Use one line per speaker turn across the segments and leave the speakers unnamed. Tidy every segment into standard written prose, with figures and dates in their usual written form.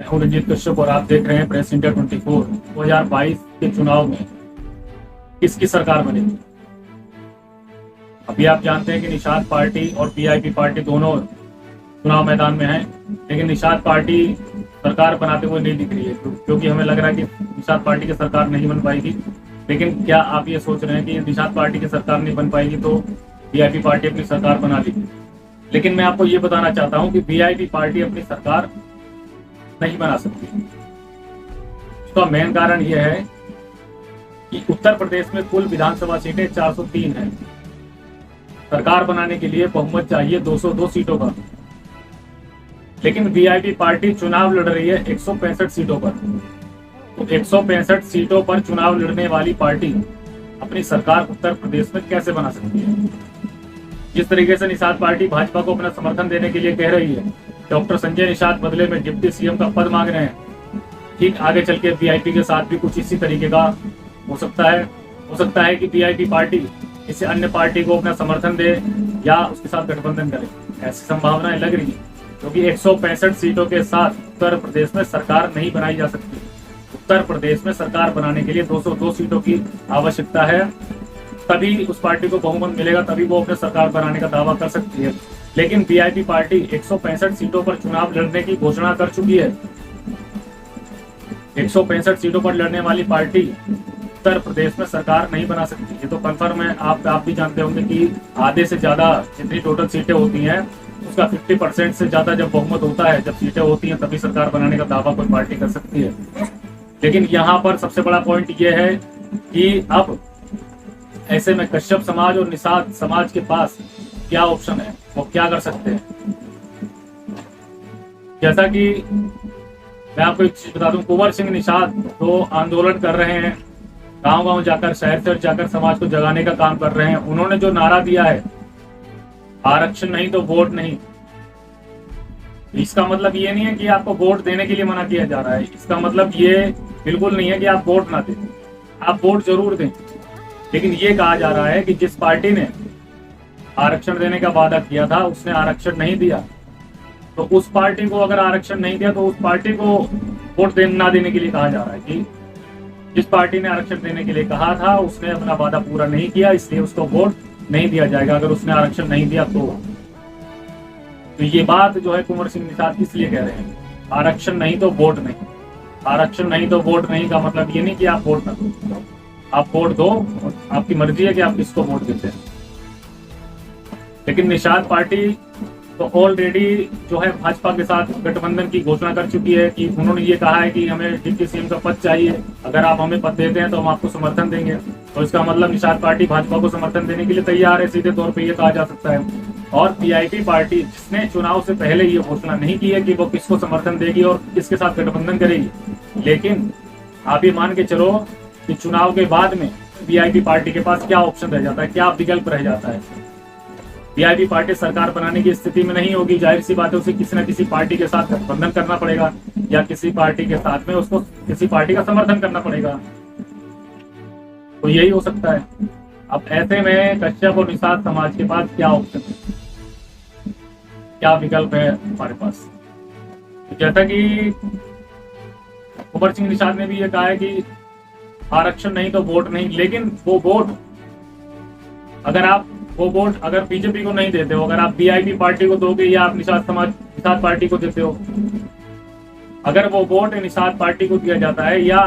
मैं हूं रंजीत कश्यप और आप देख रहे हैं प्रेस इंडिया 24। 2022 के चुनाव में किसकी सरकार बनेगी। अभी आप जानते हैं कि निषाद पार्टी और पीआईपी पार्टी दोनों चुनाव मैदान में हैं, लेकिन निषाद पार्टी सरकार बनाते हुए नहीं दिख रही है, क्योंकि हमें लग रहा है कि निषाद पार्टी की सरकार नहीं बन पाएगी। लेकिन क्या आप ये सोच रहे हैं कि निषाद पार्टी की सरकार नहीं बन पाएगी तो पीआईपी पार्टी अपनी सरकार बना लेगी? लेकिन मैं आपको ये बताना चाहता हूं कि पीआईपी पार्टी अपनी सरकार नहीं बना सकती। इसका मेन कारण यह है कि उत्तर प्रदेश में कुल विधानसभा सीटें 403 हैं। सरकार बनाने के लिए बहुमत चाहिए 202 सीटों का, लेकिन वीआईपी पार्टी चुनाव लड़ रही है 165 सीटों पर। तो 165 सीटों पर चुनाव लड़ने वाली पार्टी अपनी सरकार उत्तर प्रदेश में कैसे बना सकती है? जिस तरीके से निषाद पार्टी भाजपा को अपना समर्थन देने के लिए कह रही है, डॉक्टर संजय निषाद बदले में डिप्टी सीएम का पद मांग रहे हैं, ठीक आगे चल के वीआईपी के साथ भी कुछ इसी तरीके का हो सकता है। हो सकता है कि वीआईपी पार्टी किसी अन्य पार्टी को अपना समर्थन दे या उसके साथ गठबंधन करे। ऐसी संभावनाएं लग रही है, क्योंकि 165 सीटों के साथ उत्तर प्रदेश में सरकार नहीं बनाई जा सकती। उत्तर प्रदेश में सरकार बनाने के लिए 202 सीटों की आवश्यकता है, तभी उस पार्टी को बहुमत मिलेगा, तभी वो अपने सरकार बनाने का दावा कर सकती है। लेकिन वीआईपी पार्टी 165 सीटों पर चुनाव लड़ने की घोषणा कर चुकी है। 165 सीटों पर लड़ने वाली पार्टी उत्तर प्रदेश में सरकार नहीं बना सकती। ये तो कंफर्म है। आप भी जानते होंगे कि आधे से ज्यादा जितनी टोटल सीटें होती हैं उसका 50% से ज्यादा जब बहुमत होता है, जब सीटें होती हैं, तभी सरकार बनाने का दावा कोई पार्टी कर सकती है। लेकिन यहाँ पर सबसे बड़ा पॉइंट ये है कि अब ऐसे में कश्यप समाज और निषाद समाज के पास क्या ऑप्शन है, वो क्या कर सकते हैं। जैसा कि मैं आपको एक चीज बता दूं, कुंवर सिंह निषाद तो आंदोलन कर रहे हैं, गांव गांव जाकर, शहर शहर जाकर समाज को जगाने का काम कर रहे हैं। उन्होंने जो नारा दिया है, आरक्षण नहीं तो वोट नहीं, इसका मतलब ये नहीं है कि आपको वोट देने के लिए मना किया जा रहा है। इसका मतलब ये बिल्कुल नहीं है कि आप वोट ना दें, आप वोट जरूर दें। लेकिन ये कहा जा रहा है कि जिस पार्टी ने आरक्षण देने का वादा किया था उसने आरक्षण नहीं दिया, तो उस पार्टी को अगर आरक्षण नहीं दिया तो उस पार्टी को वोट ना देने के लिए कहा जा रहा है कि जिस पार्टी ने आरक्षण देने के लिए कहा था उसने अपना वादा पूरा नहीं किया, इसलिए उसको वोट नहीं दिया जाएगा अगर उसने आरक्षण नहीं दिया तो ये बात जो है कुंवर सिंह निषाद इसलिए कह रहे हैं, आरक्षण नहीं तो वोट नहीं। आरक्षण नहीं तो वोट नहीं का मतलब ये नहीं कि आप वोट ना दो, आप वोट दो, आपकी मर्जी है कि आप किसको वोट देते हैं। लेकिन निषाद पार्टी तो ऑलरेडी जो है भाजपा के साथ गठबंधन की घोषणा कर चुकी है कि उन्होंने ये कहा है कि हमें डिप्टी सीएम का पद चाहिए, अगर आप हमें पद देते हैं तो हम आपको समर्थन देंगे। तो इसका मतलब निषाद पार्टी भाजपा को समर्थन देने के लिए तैयार है, सीधे तौर पे ये कहा जा सकता है। और पीआईपी पार्टी जिसने चुनाव से पहले ये घोषणा नहीं की है कि वो किसको समर्थन देगी और किसके साथ गठबंधन करेगी, लेकिन आप ये मान के चलो कि चुनाव के बाद में पीआईपी पार्टी के पास क्या ऑप्शन रह जाता है, क्या विकल्प रह जाता है। पीआईपी पार्टी सरकार बनाने की स्थिति में नहीं होगी, जाहिर सी बात है उसे किसी न किसी पार्टी के साथ गठबंधन करना पड़ेगा या किसी पार्टी के साथ में उसको किसी पार्टी का समर्थन करना पड़ेगा। तो यही हो सकता है। अब ऐसे में कश्यप और निषाद समाज के पास क्या ऑप्शन है, क्या विकल्प है हमारे पास। जैसा कि कुंवर सिंह निषाद ने भी ये कहा है कि आरक्षण नहीं तो वोट नहीं, लेकिन वो वोट अगर बीजेपी को नहीं देते हो, अगर आप वीआईपी पार्टी को दोगे या आप निषाद पार्टी को देते हो, अगर वो वोट निषाद पार्टी को दिया जाता है या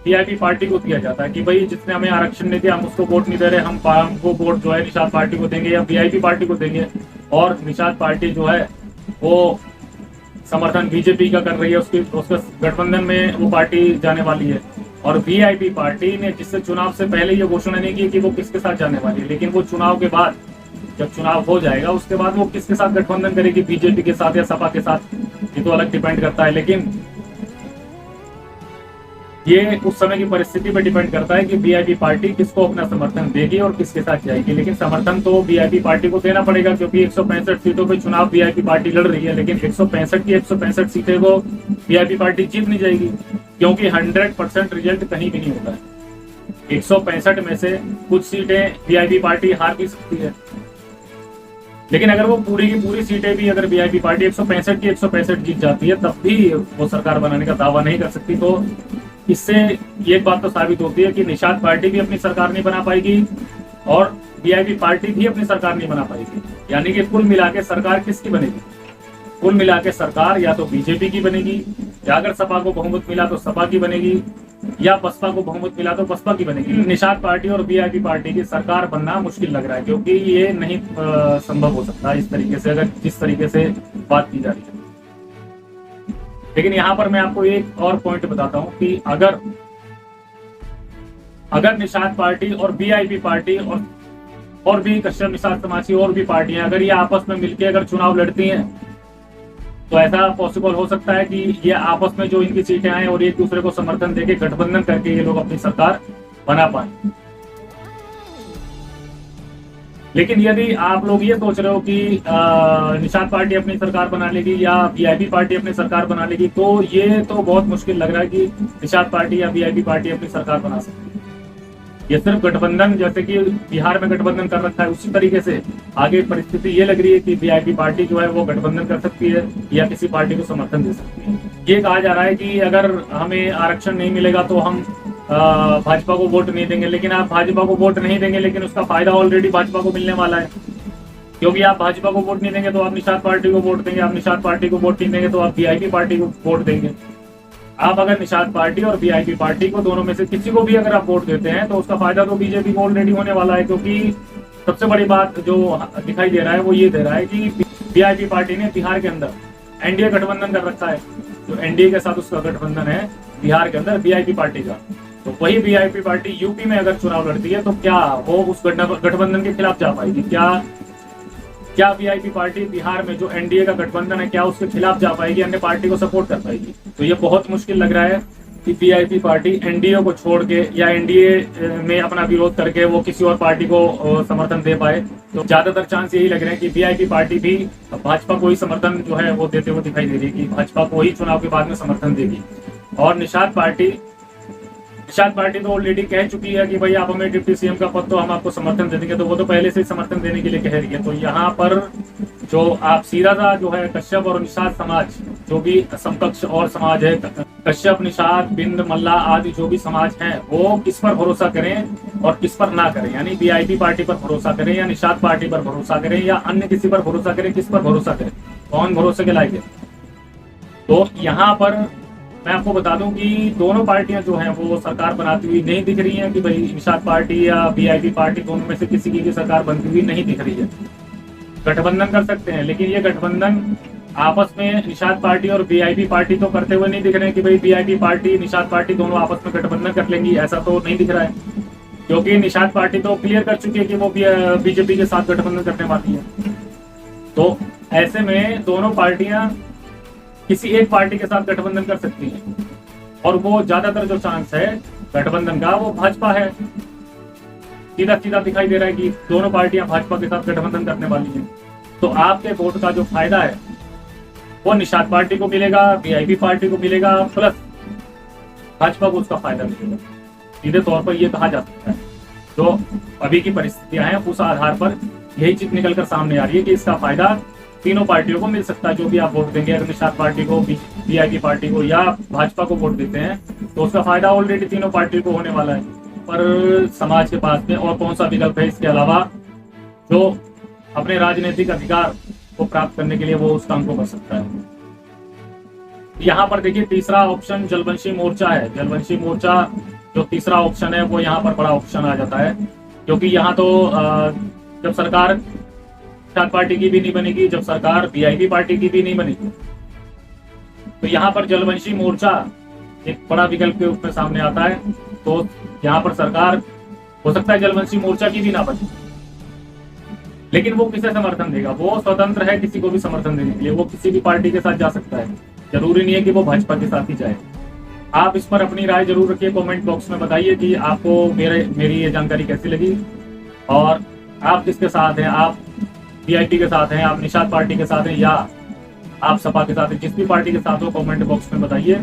वीआईपी पार्टी को दिया जाता है कि भाई जिसने हमें आरक्षण नहीं दिया हम उसको वोट नहीं दे रहे, हमको वोट जो है निषाद पार्टी को देंगे या वीआईपी पार्टी को देंगे, और निषाद पार्टी जो है वो समर्थन बीजेपी का कर रही है, उसके गठबंधन में वो पार्टी जाने वाली है। और वीआईपी पार्टी ने जिससे चुनाव से पहले ये घोषणा नहीं की कि वो किसके साथ जाने वाली है, लेकिन वो चुनाव के बाद जब चुनाव हो जाएगा उसके बाद वो किसके साथ गठबंधन करेगी, बीजेपी के साथ या सपा के साथ, ये तो अलग डिपेंड करता है। लेकिन ये उस समय की परिस्थिति पर डिपेंड करता है कि वीआईपी पार्टी किसको अपना समर्थन देगी और किसके साथ जाएगी। लेकिन समर्थन तो वीआईपी पार्टी को देना पड़ेगा, क्योंकि 165 सीटों पे चुनाव वीआईपी पार्टी लड़ रही है। लेकिन 165 की 165 सीटें को वीआईपी पार्टी जीत नहीं जाएगी, क्योंकि 100% रिजल्ट कहीं भी नहीं होता है। 165 में से कुछ सीटें वीआईपी पार्टी हार भी सकती है, लेकिन अगर वो पूरी की पूरी सीटें भी अगर वीआईपी पार्टी 165 की 165 जीत जाती है तब भी वो सरकार बनाने का दावा नहीं कर सकती। तो इससे ये बात तो साबित होती है कि निषाद पार्टी भी अपनी सरकार नहीं बना पाएगी और वीआईपी पार्टी भी अपनी सरकार नहीं बना पाएगी। यानी कि कुल मिला के सरकार किसकी बनेगी? कुल मिला के सरकार या तो बीजेपी की बनेगी, या अगर सपा को बहुमत मिला तो सपा की बनेगी, या बसपा को बहुमत मिला तो बसपा की बनेगी। निषाद पार्टी और वीआईपी पार्टी की सरकार बनना मुश्किल लग रहा है, क्योंकि ये नहीं संभव हो सकता इस तरीके से, अगर जिस तरीके से बात की जा रही है। लेकिन यहाँ पर मैं आपको एक और पॉइंट बताता हूँ कि अगर निषाद पार्टी और वीआईपी पार्टी और भी कश्यप निषाद समाज की और भी पार्टियां अगर ये आपस में मिलकर अगर चुनाव लड़ती हैं तो ऐसा पॉसिबल हो सकता है कि ये आपस में जो इनकी सीटें आए और एक दूसरे को समर्थन देके गठबंधन करके ये लोग अपनी सरकार बना पाए। लेकिन यदि आप लोग ये सोच रहे हो कि निषाद पार्टी अपनी सरकार बना लेगी या वीआईपी पार्टी अपनी सरकार बना लेगी, तो ये तो बहुत मुश्किल लग रहा है कि निषाद पार्टी या वीआईपी पार्टी अपनी सरकार बना सकती है। ये सिर्फ गठबंधन, जैसे कि बिहार में गठबंधन कर रखा है, उसी तरीके से आगे परिस्थिति ये लग रही है कि वीआईपी पार्टी जो है वो गठबंधन कर सकती है या किसी पार्टी को समर्थन दे सकती है। ये कहा जा रहा है कि अगर हमें आरक्षण नहीं मिलेगा तो हम भाजपा को वोट नहीं देंगे। लेकिन आप भाजपा को वोट नहीं देंगे, लेकिन उसका फायदा ऑलरेडी भाजपा को मिलने वाला है, क्योंकि आप भाजपा को वोट नहीं देंगे तो आप निषाद पार्टी को वोट देंगे, आप निषाद पार्टी को वोट नहीं देंगे तो आप वीआईपी पार्टी को वोट देंगे। आप अगर निषाद पार्टी और वीआईपी पार्टी को दोनों में से किसी को भी अगर आप वोट देते हैं तो उसका फायदा तो बीजेपी को ऑलरेडी होने वाला है, क्योंकि सबसे बड़ी बात जो दिखाई दे रहा है वो ये दे रहा है कि वीआईपी पार्टी ने बिहार के अंदर एनडीए गठबंधन कर रखा है। जो एनडीए के साथ उसका गठबंधन है बिहार के अंदर वीआईपी पार्टी का, तो वही वीआईपी पार्टी यूपी में अगर चुनाव लड़ती है तो क्या वो उस गठबंधन के खिलाफ जा पाएगी? क्या वीआईपी पार्टी बिहार में जो एनडीए का गठबंधन है क्या उसके खिलाफ जा पाएगी, अन्य पार्टी को सपोर्ट कर पाएगी? तो ये बहुत मुश्किल लग रहा है कि वीआईपी पार्टी एनडीए को छोड़ के या एनडीए में अपना विरोध करके वो किसी और पार्टी को समर्थन दे पाए। तो ज्यादातर चांस यही लग रहे हैं कि वीआईपी पार्टी भी भाजपा को ही समर्थन जो है वो देते हुए दिखाई दे रही है कि भाजपा को ही चुनाव के बाद में समर्थन देगी। और निषाद पार्टी तो ऑलरेडी कह चुकी है कि भाई आप हमें डिप्टी सीएम का पद तो हम आपको समर्थन दे देंगे, तो वो तो पहले से ही समर्थन देने के लिए कह रही है। तो यहाँ पर जो आप सीधा सा जो है कश्यप और निषाद समाज जो भी समकक्ष और समाज है, कश्यप निषाद बिंद मल्ला आदि जो भी समाज हैं, वो किस पर भरोसा करें और किस पर ना करें, यानी वीआईपी पार्टी पर भरोसा करें या निषाद पार्टी पर भरोसा करें या अन्य किसी पर भरोसा करें, किस पर भरोसा करें, कौन भरोसे के लायक है? तो यहाँ पर मैं आपको बता दूं कि दोनों पार्टियां जो हैं वो सरकार बनाती हुई नहीं दिख रही हैं कि भाई निषाद पार्टी या वीआईपी पार्टी दोनों में से किसी की सरकार बनती हुई नहीं दिख रही है। गठबंधन कर सकते हैं, लेकिन ये गठबंधन आपस में निषाद पार्टी और वीआईपी पार्टी तो करते हुए नहीं दिख रहे हैं कि भाई वीआईपी पार्टी निषाद पार्टी दोनों आपस में गठबंधन कर लेंगी, ऐसा तो नहीं दिख रहा है। क्योंकि निषाद पार्टी तो क्लियर कर चुकी है कि वो बीजेपी के साथ गठबंधन करने वाली है। तो ऐसे में दोनों पार्टियां किसी एक पार्टी के साथ गठबंधन कर सकती है, और वो ज्यादातर जो चांस है गठबंधन का वो भाजपा है। सीधा सीधा दिखाई दे रहा है कि दोनों पार्टियां भाजपा के साथ गठबंधन करने वाली हैं। तो आपके वोट का जो फायदा है वो निषाद पार्टी को मिलेगा, वीआईपी पार्टी को मिलेगा, प्लस भाजपा को उसका फायदा मिलेगा। सीधे तौर पर यह कहा जा सकता है। जो अभी की परिस्थितियां हैं उस आधार पर यही चीज निकलकर सामने आ रही है कि इसका फायदा तीनों पार्टियों को मिल सकता है। जो भी आप वोट देंगे, अगर निषाद पार्टी को, वीआईपी पार्टी को या भाजपा को वोट देते हैं तो उसका फायदा ऑलरेडी तीनों पार्टियों को होने वाला है। पर समाज के पास में और कौन सा विकल्प है इसके अलावा जो अपने राजनीतिक अधिकार को प्राप्त करने के लिए वो उस काम को कर सकता है। यहाँ पर देखिए तीसरा ऑप्शन जलवंशी मोर्चा है। जलवंशी मोर्चा जो तीसरा ऑप्शन है वो यहाँ पर बड़ा ऑप्शन आ जाता है, क्योंकि यहाँ तो जब सरकार निषाद पार्टी की भी नहीं बनेगी, जब सरकार वीआईपी पार्टी की भी नहीं बनेगी, तो यहाँ पर जलवंशी मोर्चा एक बड़ा विकल्प के रूप में सामने आता है। तो यहाँ पर सरकार हो सकता है जलवंशी मोर्चा की भी ना बने, लेकिन वो किसे समर्थन देगा? वो स्वतंत्र है किसी को भी समर्थन देने के लिए, वो किसी भी पार्टी के साथ जा सकता है, जरूरी नहीं है कि वो भाजपा के साथ ही जाए। आप इस पर अपनी राय जरूर रखिए, कमेंट बॉक्स में बताइए कि आपको मेरी ये जानकारी कैसी लगी और आप किसके साथ हैं। आप वीआईपी के साथ हैं, आप निषाद पार्टी के साथ हैं, या आप सपा के साथ हैं। जिस भी पार्टी के साथ हो कमेंट बॉक्स में बताइए।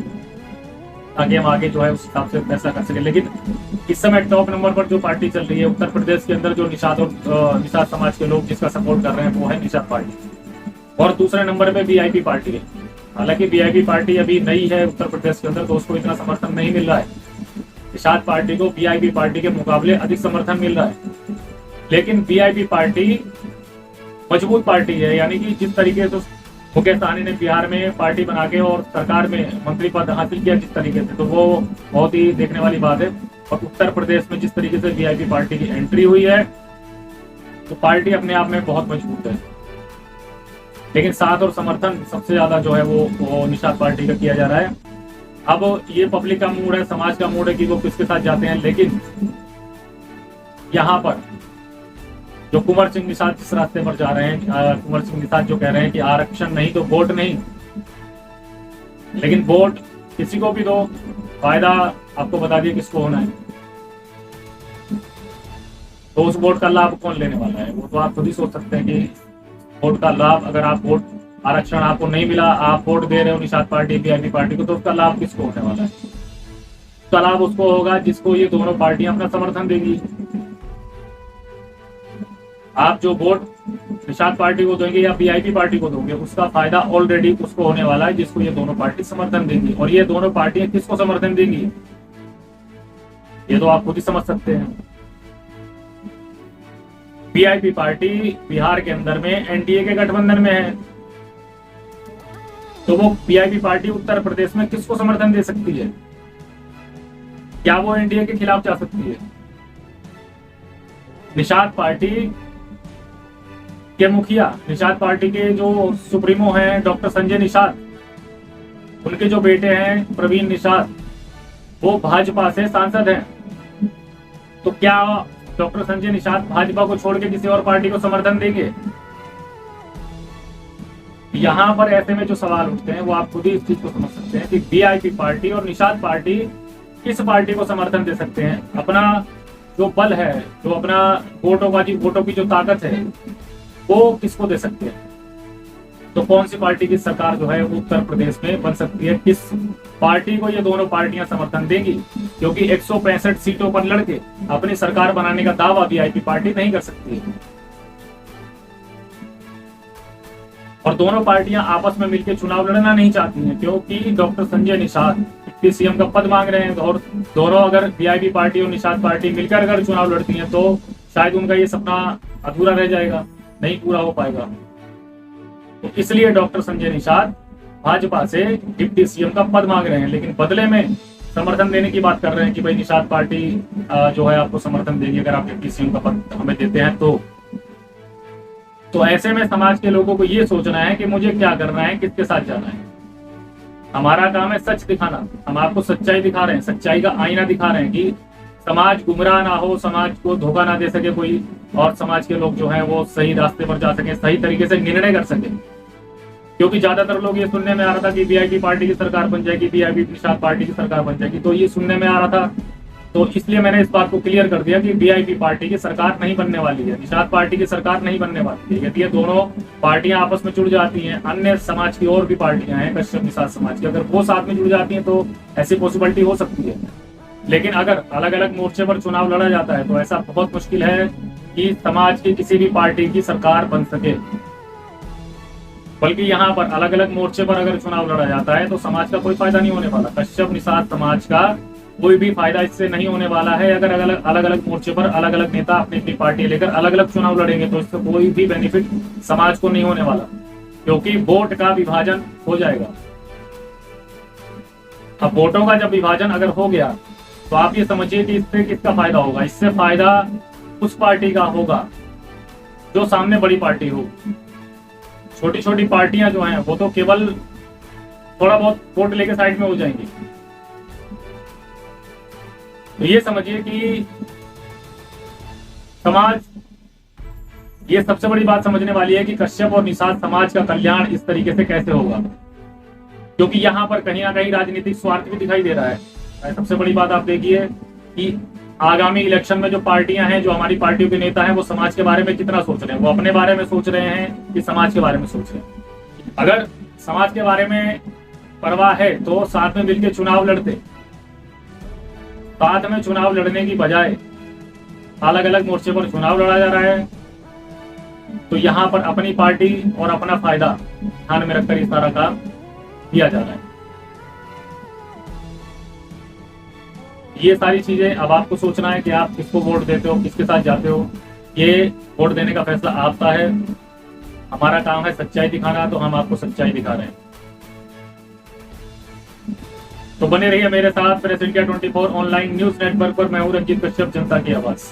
ताकि हम आगे जो है उस हिसाब से फैसला कर सके। लेकिन इस समय टॉप नंबर पर जो पार्टी चल रही है उत्तर प्रदेश के अंदर, जो निषाद और निषाद समाज के लोग जिसका सपोर्ट कर रहे हैं वो है निषाद पार्टी, और दूसरे नंबर पे वीआईपी पार्टी है। हालांकि वीआईपी पार्टी अभी नई है उत्तर प्रदेश के अंदर, तो उसको इतना समर्थन नहीं मिल रहा है। निषाद पार्टी को वीआईपी पार्टी के मुकाबले अधिक समर्थन मिल रहा है। लेकिन वीआईपी पार्टी मजबूत पार्टी है, यानी कि जिस तरीके से मुकेश सहनी ने बिहार में पार्टी बना के और सरकार में मंत्री पद हासिल किया जिस तरीके से, तो वो बहुत ही देखने वाली बात है। और उत्तर प्रदेश में जिस तरीके से वीआईपी पार्टी की एंट्री हुई है, तो पार्टी अपने आप में बहुत मजबूत है। लेकिन साथ और समर्थन सबसे ज्यादा जो है वो निषाद पार्टी का किया जा रहा है। अब ये पब्लिक का मूड है, समाज का मूड है कि वो किसके साथ जाते हैं। लेकिन यहाँ पर जो कुंवर सिंह निषाद जिस रास्ते पर जा रहे हैं, कुंवर सिंह निषाद जो कह रहे हैं कि आरक्षण नहीं तो वोट नहीं, लेकिन वोट किसी को भी दो, फायदा आपको बता दिए किसको होना है, तो उस वोट का लाभ कौन लेने वाला है वो तो आप खुद ही सोच सकते हैं कि वोट का लाभ, अगर आप वोट आरक्षण आपको नहीं मिला, आप वोट दे रहे हो निषाद पार्टी वीआईपी पार्टी को, तो उसका लाभ किसको होने वाला है? उसका लाभ उसको होगा जिसको ये दोनों पार्टियां अपना समर्थन देगी। आप जो वोट निषाद पार्टी को देंगे या वीआईपी पार्टी को दोगे, उसका फायदा ऑलरेडी उसको होने वाला है जिसको ये दोनों पार्टी समर्थन देंगी। और ये दोनों पार्टियां किसको समर्थन देंगी ये तो आप खुद ही समझ सकते हैं। वीआईपी पार्टी बिहार के अंदर में एनडीए के गठबंधन में है, तो वो वीआईपी पार्टी उत्तर प्रदेश में किसको समर्थन दे सकती है? क्या वो एनडीए के खिलाफ जा सकती है? निषाद पार्टी के मुखिया, निषाद पार्टी के जो सुप्रीमो हैं डॉक्टर संजय निषाद, उनके जो बेटे हैं प्रवीण निषाद, वो भाजपा से सांसद हैं। तो क्या डॉक्टर संजय निषाद भाजपा को छोड़ के किसी और पार्टी को समर्थन देंगे? यहाँ पर ऐसे में जो सवाल उठते हैं वो आप खुद ही इस चीज को समझ सकते हैं कि वीआईपी पार्टी और निषाद पार्टी किस पार्टी को समर्थन दे सकते हैं। अपना जो बल है, जो अपना वोटों की जो ताकत है, वो किसको दे सकते हैं? तो कौन सी पार्टी की सरकार जो है उत्तर प्रदेश में बन सकती है? किस पार्टी को ये दोनों पार्टियां समर्थन देंगी? क्योंकि 165 सीटों पर लड़के अपनी सरकार बनाने का दावा वीआईपी पार्टी नहीं कर सकती है। और दोनों पार्टियां आपस में मिलकर चुनाव लड़ना नहीं चाहती हैं, क्योंकि doctor Sanjay Nishad deputy CM का पद मांग रहे हैं। और दोनों अगर वीआईपी पार्टी और निषाद पार्टी मिलकर अगर चुनाव लड़ती हैं तो शायद उनका ये सपना अधूरा रह जाएगा, नहीं पूरा हो पाएगा। तो इसलिए डॉक्टर संजय निषाद भाजपा से डिप्टी सीएम का पद मांग रहे हैं, लेकिन बदले में समर्थन देने की बात कर रहे हैं कि भाई निषाद पार्टी जो है आपको समर्थन देगी अगर आप डिप्टी सीएम का पद हमें देते हैं तो ऐसे में समाज के लोगों को ये सोचना है कि मुझे क्या करना है, किसके साथ जाना है। हमारा काम है सच दिखाना, हम आपको सच्चाई दिखा रहे हैं, सच्चाई का आईना दिखा रहे हैं कि समाज गुमराह ना हो, समाज को धोखा ना दे सके कोई, और समाज के लोग जो हैं वो सही रास्ते पर जा सके, सही तरीके से निर्णय कर सके। क्योंकि ज्यादातर लोग ये सुनने में आ रहा था कि वीआईपी पार्टी की सरकार बन जाएगी, वीआईपी निषाद पार्टी की सरकार बन जाएगी, तो ये सुनने में आ रहा था। तो इसलिए मैंने इस बात को क्लियर कर दिया कि वीआईपी पार्टी की सरकार नहीं बनने वाली है, निषाद पार्टी की सरकार नहीं बनने वाली है। यदि ये दोनों पार्टियां आपस में जुड़ जाती हैं, अन्य समाज की और भी पार्टियां हैं कश्यप निषाद समाज की, अगर वो साथ में जुड़ जाती हैं तो ऐसी पॉसिबिलिटी हो सकती है। लेकिन अगर अलग अलग मोर्चे पर चुनाव लड़ा जाता है तो ऐसा बहुत मुश्किल है कि समाज की किसी भी पार्टी की सरकार बन सके। बल्कि यहाँ पर अलग अलग मोर्चे पर अगर चुनाव लड़ा जाता है तो समाज का कोई फायदा नहीं होने वाला। कश्यप निषाद समाज का कोई भी फायदा इससे नहीं होने वाला है। अगर अलग अलग मोर्चे पर अलग अलग नेता अपनी अपनी पार्टी लेकर अलग अलग चुनाव लड़ेंगे तो इससे कोई भी बेनिफिट समाज को नहीं होने वाला, क्योंकि वोट का विभाजन हो जाएगा। अब वोटों का जब विभाजन अगर हो गया तो आप ये समझिए कि इससे किसका फायदा होगा? इससे फायदा उस पार्टी का होगा जो सामने बड़ी पार्टी हो। छोटी छोटी पार्टियां जो हैं वो तो केवल थोड़ा बहुत वोट लेके साइड में हो जाएंगी। तो ये समझिए कि समाज, ये सबसे बड़ी बात समझने वाली है कि कश्यप और निषाद समाज का कल्याण इस तरीके से कैसे होगा, क्योंकि यहाँ पर कहीं ना कहीं राजनीतिक स्वार्थ भी दिखाई दे रहा है। सबसे बड़ी बात आप देखिए कि आगामी इलेक्शन में जो पार्टियां हैं, जो हमारी पार्टियों के नेता हैं, वो समाज के बारे में कितना सोच रहे हैं? वो अपने बारे में सोच रहे हैं कि समाज के बारे में सोच रहे हैं? अगर समाज के बारे में परवाह है तो साथ में मिलकर चुनाव लड़ते, साथ में चुनाव लड़ने की बजाय अलग अलग मोर्चे पर चुनाव लड़ा जा रहा है। तो यहाँ पर अपनी पार्टी और अपना फायदा ध्यान में रखकर ये सारा काम किया जा रहा है। ये सारी चीजें अब आपको सोचना है कि आप किसको वोट देते हो, किसके साथ जाते हो। ये वोट देने का फैसला आपका है। हमारा काम है सच्चाई दिखाना, तो हम आपको सच्चाई दिखा रहे हैं। तो बने रहिए मेरे साथ press India 24 online news network पर। मैं हूं रंजीत कश्यप, जनता की आवाज।